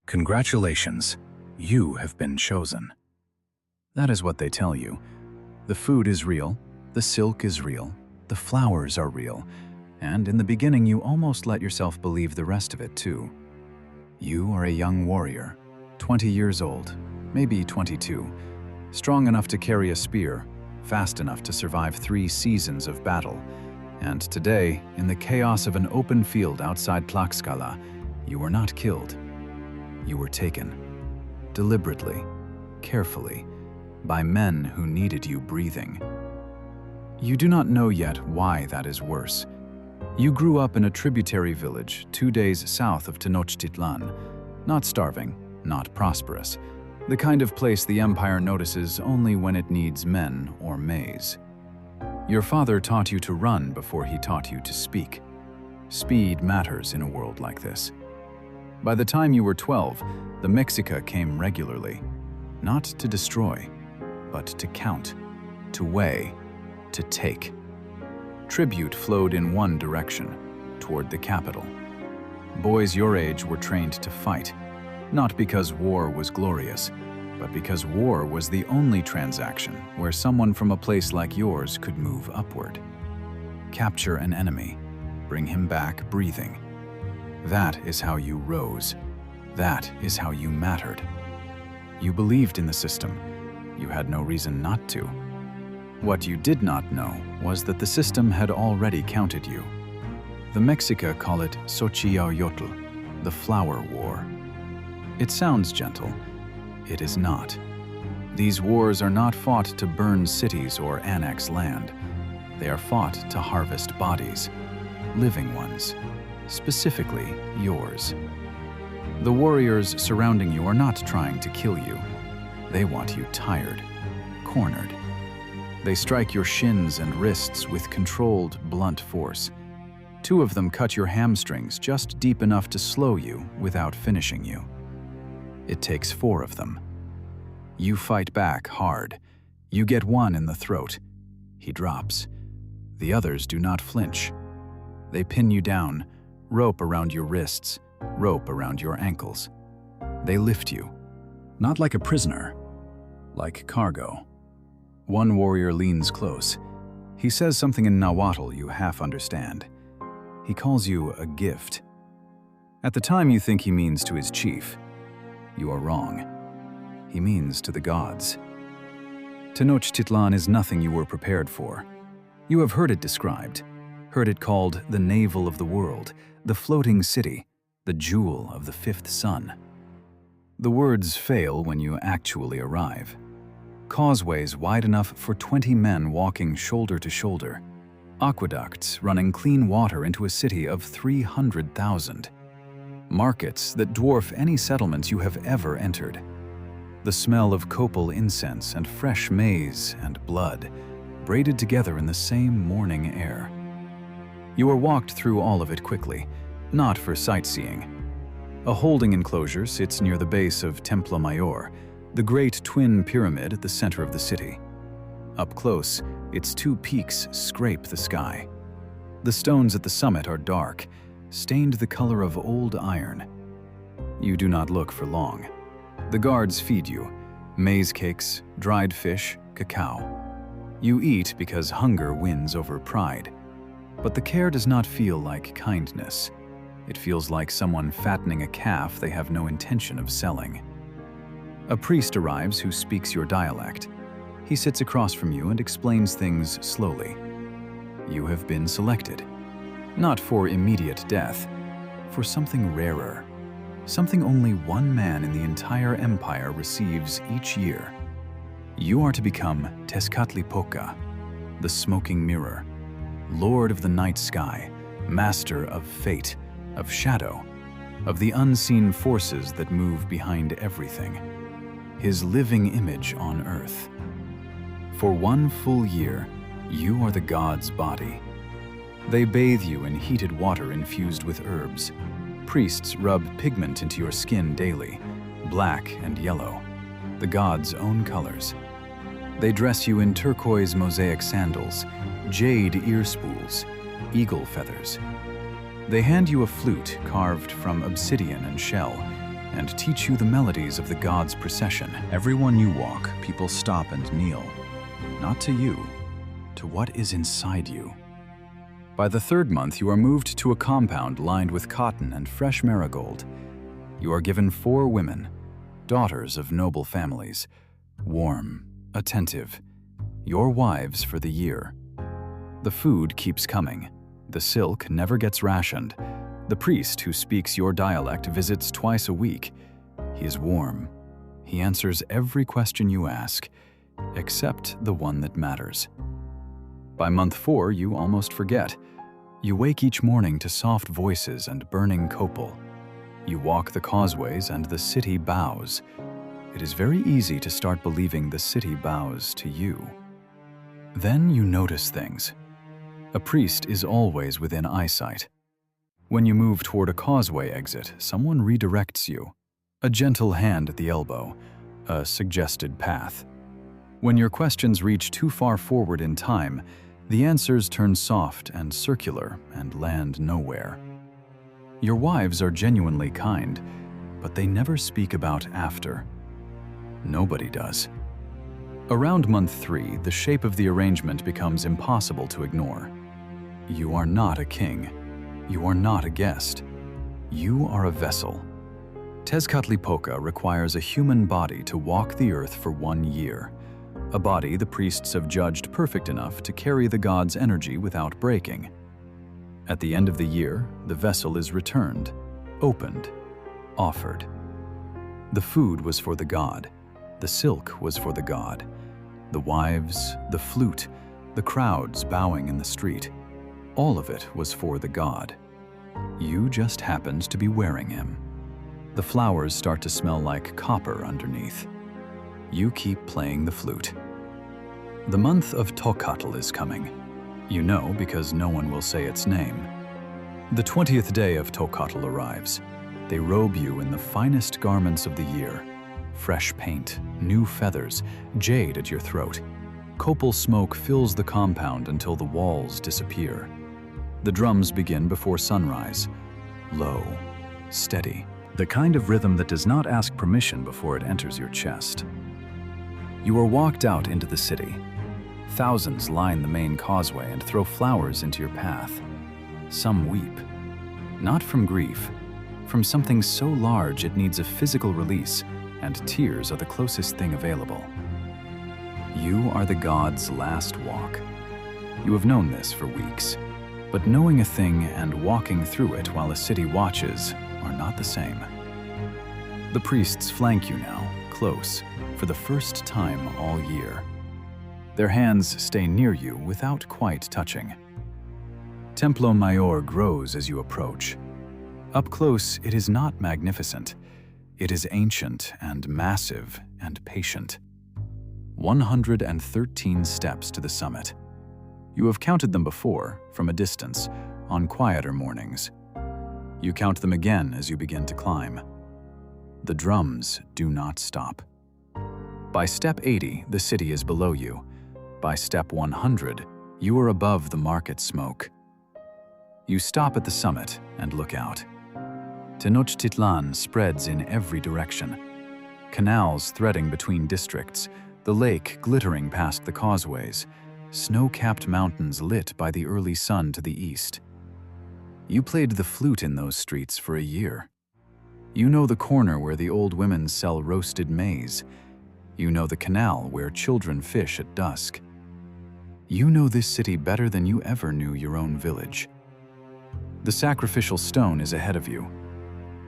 Congratulations, you have been chosen. That is what they tell you. The food is real, the silk is real, the flowers are real, and in the beginning you almost let yourself believe the rest of it too. You are a young warrior, 20 years old, maybe 22, strong enough to carry a spear, fast enough to survive 3 seasons of battle, and today, in the chaos of an open field outside Tlaxcala, you were not killed. You were taken, deliberately, carefully, by men who needed you breathing. You do not know yet why that is worse. You grew up in a tributary village 2 days south of Tenochtitlan, not starving, not prosperous, the kind of place the Empire notices only when it needs men or maize. Your father taught you to run before he taught you to speak. Speed matters in a world like this. By the time you were 12, the Mexica came regularly, not to destroy, but to count, to weigh, to take. Tribute flowed in one direction, toward the capital. Boys your age were trained to fight, not because war was glorious, but because war was the only transaction where someone from a place like yours could move upward. Capture an enemy, bring him back breathing. That is how you rose. That is how you mattered. You believed in the system. You had no reason not to. What you did not know was that the system had already counted you. The Mexica call it Xochitlán, the Flower War. It sounds gentle. It is not. These wars are not fought to burn cities or annex land. They are fought to harvest bodies, living ones, specifically yours. The warriors surrounding you are not trying to kill you. They want you tired, cornered. They strike your shins and wrists with controlled, blunt force. 2 of them cut your hamstrings just deep enough to slow you without finishing you. It takes 4 of them. You fight back hard. You get 1 in the throat. He drops. The others do not flinch. They pin you down, rope around your wrists, rope around your ankles. They lift you, not like a prisoner, like cargo. One warrior leans close. He says something in Nahuatl you half understand. He calls you a gift. At the time you think he means to his chief. You are wrong. He means to the gods. Tenochtitlan is nothing you were prepared for. You have heard it described, heard it called the navel of the world, the floating city, the jewel of the 5th sun. The words fail when you actually arrive. Causeways wide enough for 20 men walking shoulder to shoulder. Aqueducts running clean water into a city of 300,000. Markets that dwarf any settlements you have ever entered. The smell of copal incense and fresh maize and blood, braided together in the same morning air. You are walked through all of it quickly, not for sightseeing. A holding enclosure sits near the base of Templo Mayor, the great twin pyramid at the center of the city. Up close, its 2 peaks scrape the sky. The stones at the summit are dark, stained the color of old iron. You do not look for long. The guards feed you, maize cakes, dried fish, cacao. You eat because hunger wins over pride. But the care does not feel like kindness. It feels like someone fattening a calf they have no intention of selling. A priest arrives who speaks your dialect. He sits across from you and explains things slowly. You have been selected. Not for immediate death, for something rarer. Something only 1 man in the entire empire receives each year. You are to become Tezcatlipoca, the smoking mirror, lord of the night sky, master of fate, of shadow, of the unseen forces that move behind everything, his living image on earth. For 1 full year, you are the god's body. They bathe you in heated water infused with herbs. Priests rub pigment into your skin daily, black and yellow, the god's own colors. They dress you in turquoise mosaic sandals, jade ear spools, eagle feathers. They hand you a flute carved from obsidian and shell, and teach you the melodies of the gods' procession. Everyone you walk, people stop and kneel. Not to you, to what is inside you. By the third month, you are moved to a compound lined with cotton and fresh marigold. You are given 4 women, daughters of noble families, warm, attentive, your wives for the year. The food keeps coming. The silk never gets rationed. The priest who speaks your dialect visits twice a week. He is warm. He answers every question you ask, except the one that matters. By month 4, you almost forget. You wake each morning to soft voices and burning copal. You walk the causeways and the city bows. It is very easy to start believing the city bows to you. Then you notice things. A priest is always within eyesight. When you move toward a causeway exit, someone redirects you. A gentle hand at the elbow, a suggested path. When your questions reach too far forward in time, the answers turn soft and circular and land nowhere. Your wives are genuinely kind, but they never speak about after. Nobody does. Around month 3, the shape of the arrangement becomes impossible to ignore. You are not a king. You are not a guest. You are a vessel. Tezcatlipoca requires a human body to walk the earth for 1 year. A body the priests have judged perfect enough to carry the god's energy without breaking. At the end of the year, the vessel is returned, opened, offered. The food was for the god. The silk was for the god. The wives, the flute, the crowds bowing in the street. All of it was for the god. You just happened to be wearing him. The flowers start to smell like copper underneath. You keep playing the flute. The month of Tocatl is coming. You know because no one will say its name. The 20th day of Tocatl arrives. They robe you in the finest garments of the year. Fresh paint, new feathers, jade at your throat. Copal smoke fills the compound until the walls disappear. The drums begin before sunrise. Low, steady. The kind of rhythm that does not ask permission before it enters your chest. You are walked out into the city. Thousands line the main causeway and throw flowers into your path. Some weep. Not from grief, from something so large it needs a physical release, and tears are the closest thing available. You are the god's last walk. You have known this for weeks, but knowing a thing and walking through it while a city watches are not the same. The priests flank you now, close, for the first time all year. Their hands stay near you without quite touching. Templo Mayor grows as you approach. Up close, it is not magnificent. It is ancient and massive and patient. 113 steps to the summit. You have counted them before, from a distance, on quieter mornings. You count them again as you begin to climb. The drums do not stop. By step 80, the city is below you. By step 100, you are above the market smoke. You stop at the summit and look out. Tenochtitlan spreads in every direction. Canals threading between districts, the lake glittering past the causeways, snow-capped mountains lit by the early sun to the east. You played the flute in those streets for a year. You know the corner where the old women sell roasted maize. You know the canal where children fish at dusk. You know this city better than you ever knew your own village. The sacrificial stone is ahead of you.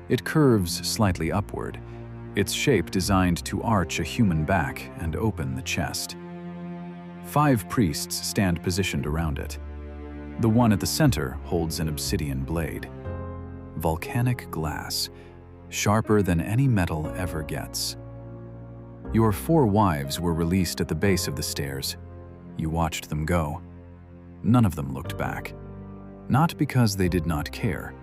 It curves slightly upward, its shape designed to arch a human back and open the chest. 5 priests stand positioned around it. The one at the center holds an obsidian blade. Volcanic glass, sharper than any metal ever gets. Your 4 wives were released at the base of the stairs. You watched them go. None of them looked back. Not because they did not care,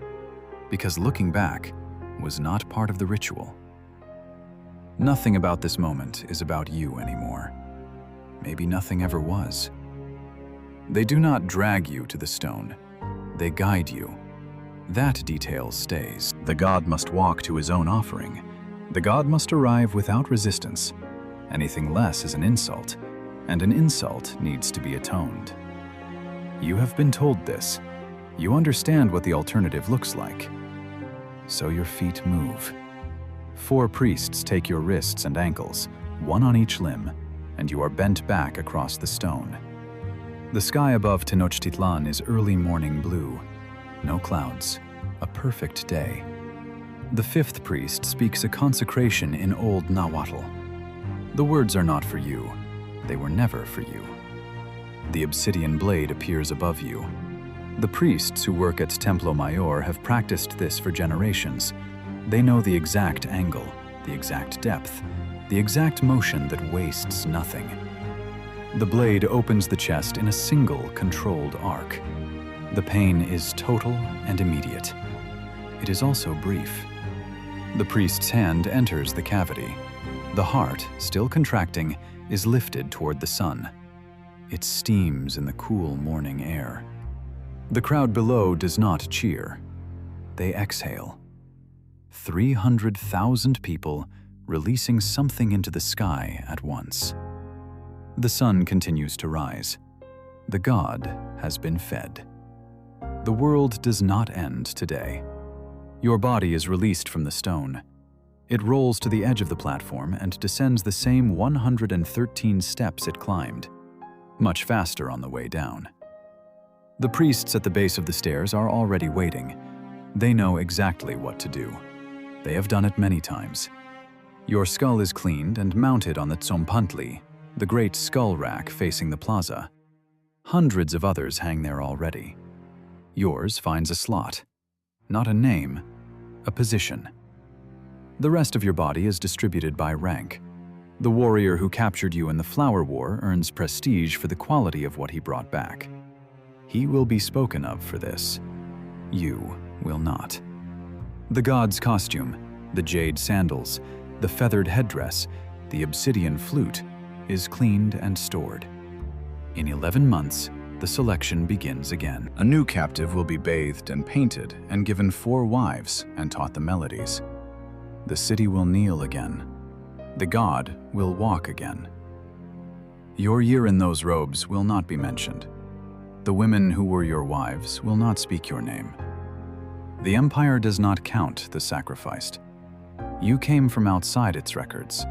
because looking back was not part of the ritual. Nothing about this moment is about you anymore. Maybe nothing ever was. They do not drag you to the stone. They guide you. That detail stays. The god must walk to his own offering, The god must arrive without resistance. Anything less is an insult, and an insult needs to be atoned. You have been told this. You understand what the alternative looks like. So your feet move. 4 priests take your wrists and ankles, 1 on each limb, and you are bent back across the stone. The sky above Tenochtitlan is early morning blue. No clouds. A perfect day. The 5th priest speaks a consecration in Old Nahuatl. The words are not for you. They were never for you. The obsidian blade appears above you. The priests who work at Templo Mayor have practiced this for generations. They know the exact angle, the exact depth, the exact motion that wastes nothing. The blade opens the chest in a single controlled arc. The pain is total and immediate. It is also brief. The priest's hand enters the cavity. The heart, still contracting, is lifted toward the sun. It steams in the cool morning air. The crowd below does not cheer. They exhale. 300,000 people releasing something into the sky at once. The sun continues to rise. The god has been fed. The world does not end today. Your body is released from the stone. It rolls to the edge of the platform and descends the same 113 steps it climbed, much faster on the way down. The priests at the base of the stairs are already waiting. They know exactly what to do. They have done it many times. Your skull is cleaned and mounted on the Tzompantli, the great skull rack facing the plaza. Hundreds of others hang there already. Yours finds a slot. Not a name, a position. The rest of your body is distributed by rank. The warrior who captured you in the Flower War earns prestige for the quality of what he brought back. He will be spoken of for this. You will not. The god's costume, the jade sandals, the feathered headdress, the obsidian flute, is cleaned and stored. In 11 months, the selection begins again. A new captive will be bathed and painted and given 4 wives and taught the melodies. The city will kneel again. The god will walk again. Your year in those robes will not be mentioned. The women who were your wives will not speak your name. The empire does not count the sacrificed. You came from outside its records.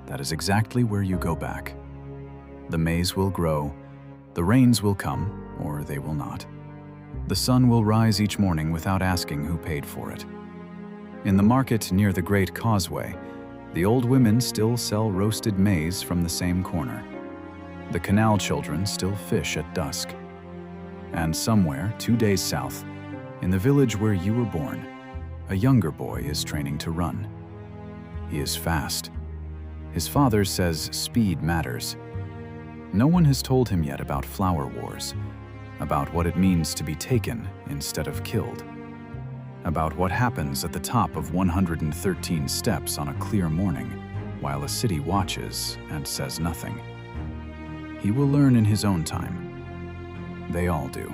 That is exactly where you go back. The maize will grow, the rains will come, or they will not. The sun will rise each morning without asking who paid for it. In the market near the Great Causeway, the old women still sell roasted maize from the same corner. The canal children still fish at dusk. And somewhere, 2 days south, in the village where you were born, a younger boy is training to run. He is fast. His father says speed matters. No one has told him yet about flower wars, about what it means to be taken instead of killed, about what happens at the top of 113 steps on a clear morning while a city watches and says nothing. He will learn in his own time. They all do.